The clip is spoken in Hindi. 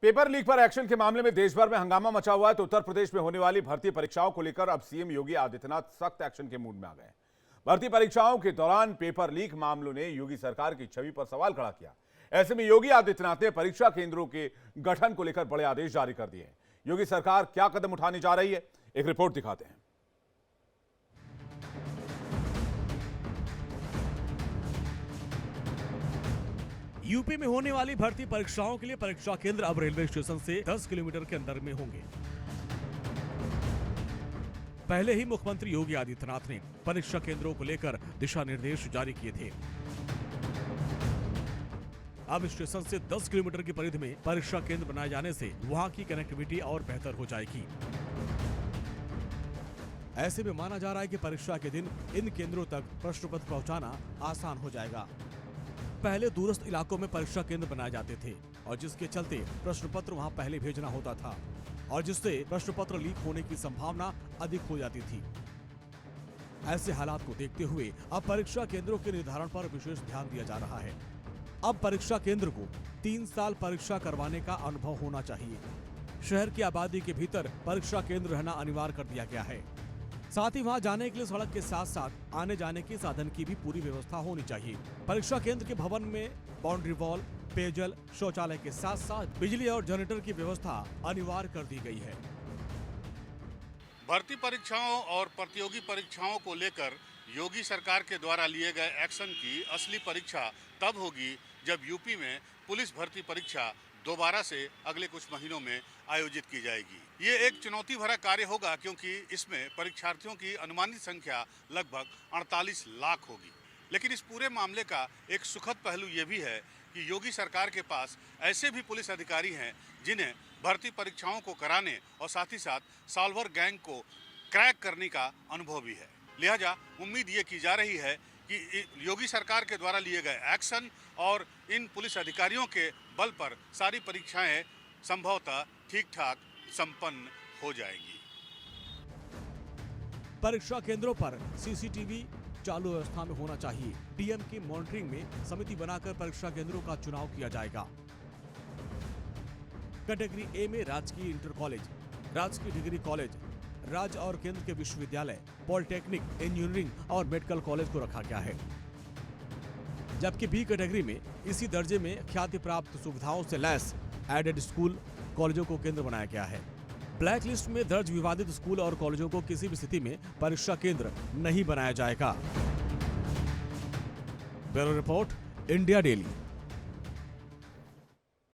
पेपर लीक पर एक्शन के मामले में देश भर में हंगामा मचा हुआ है तो उत्तर प्रदेश में होने वाली भर्ती परीक्षाओं को लेकर अब सीएम योगी आदित्यनाथ सख्त एक्शन के मूड में आ गए हैं। भर्ती परीक्षाओं के दौरान पेपर लीक मामलों ने योगी सरकार की छवि पर सवाल खड़ा किया। ऐसे में योगी आदित्यनाथ ने परीक्षा केंद्रों के गठन को लेकर बड़े आदेश जारी कर दिए हैं। योगी सरकार क्या कदम उठाने जा रही है, एक रिपोर्ट दिखाते हैं। यूपी में होने वाली भर्ती परीक्षाओं के लिए परीक्षा केंद्र अब रेलवे स्टेशन से 10 किलोमीटर के अंदर में होंगे। पहले ही मुख्यमंत्री योगी आदित्यनाथ ने परीक्षा केंद्रों को लेकर दिशा निर्देश जारी किए थे। अब स्टेशन से 10 किलोमीटर की परिधि में परीक्षा केंद्र बनाए जाने से वहां की कनेक्टिविटी और बेहतर हो जाएगी। ऐसे में माना जा रहा है कि परीक्षा के दिन इन केंद्रों तक प्रश्न पत्र पहुंचाना आसान हो जाएगा। पहले दूरस्थ इलाकों में परीक्षा केंद्र बनाए जाते थे और जिसके चलते प्रश्न पत्र वहां पहले भेजना होता था और जिससे प्रश्न पत्र लीक होने की संभावना अधिक हो जाती थी। ऐसे हालात को देखते हुए अब परीक्षा केंद्रों के निर्धारण पर विशेष ध्यान दिया जा रहा है। अब परीक्षा केंद्र को 3 साल परीक्षा करवाने का अनुभव होना चाहिए। शहर की आबादी के भीतर परीक्षा केंद्र रहना अनिवार्य कर दिया गया है। साथ ही वहां जाने के लिए सड़क के साथ साथ आने जाने के साधन की भी पूरी व्यवस्था होनी चाहिए। परीक्षा केंद्र के भवन में बाउंड्री वॉल, पेयजल, शौचालय के साथ साथ बिजली और जनरेटर की व्यवस्था अनिवार्य कर दी गई है। भर्ती परीक्षाओं और प्रतियोगी परीक्षाओं को लेकर योगी सरकार के द्वारा लिए गए एक्शन की असली परीक्षा तब होगी जब यूपी में पुलिस भर्ती परीक्षा दोबारा से अगले कुछ महीनों में आयोजित की जाएगी। ये एक चुनौती भरा कार्य होगा क्योंकि इसमें परीक्षार्थियों की अनुमानित संख्या लगभग 48 लाख होगी। लेकिन इस पूरे मामले का एक सुखद पहलू ये भी है कि योगी सरकार के पास ऐसे भी पुलिस अधिकारी हैं जिन्हें भर्ती परीक्षाओं को कराने और साथ ही साथ सॉल्वर गैंग को क्रैक करने का अनुभव भी है। लिहाजा उम्मीद ये की जा रही है कि योगी सरकार के द्वारा लिए गए एक्शन और इन पुलिस अधिकारियों के बल पर सारी परीक्षाएं संभवतः ठीक-ठाक संपन्न हो जाएंगी। परीक्षा केंद्रों पर सीसीटीवी चालू अवस्था में होना चाहिए। डीएम की मॉनिटरिंग में समिति बनाकर परीक्षा केंद्रों का चुनाव किया जाएगा। कैटेगरी ए में राजकीय इंटर कॉलेज, राजकीय डिग्री कॉलेज, राज्य और केंद्र के विश्वविद्यालय, पॉलिटेक्निक, इंजीनियरिंग और मेडिकल कॉलेज को रखा गया है। जबकि बी कैटेगरी में इसी दर्जे में ख्याति प्राप्त सुविधाओं से लैस एडेड स्कूल कॉलेजों को केंद्र बनाया गया है। ब्लैक लिस्ट में दर्ज विवादित स्कूल और कॉलेजों को किसी भी स्थिति में परीक्षा केंद्र नहीं बनाया जाएगा। Bureau report, India daily.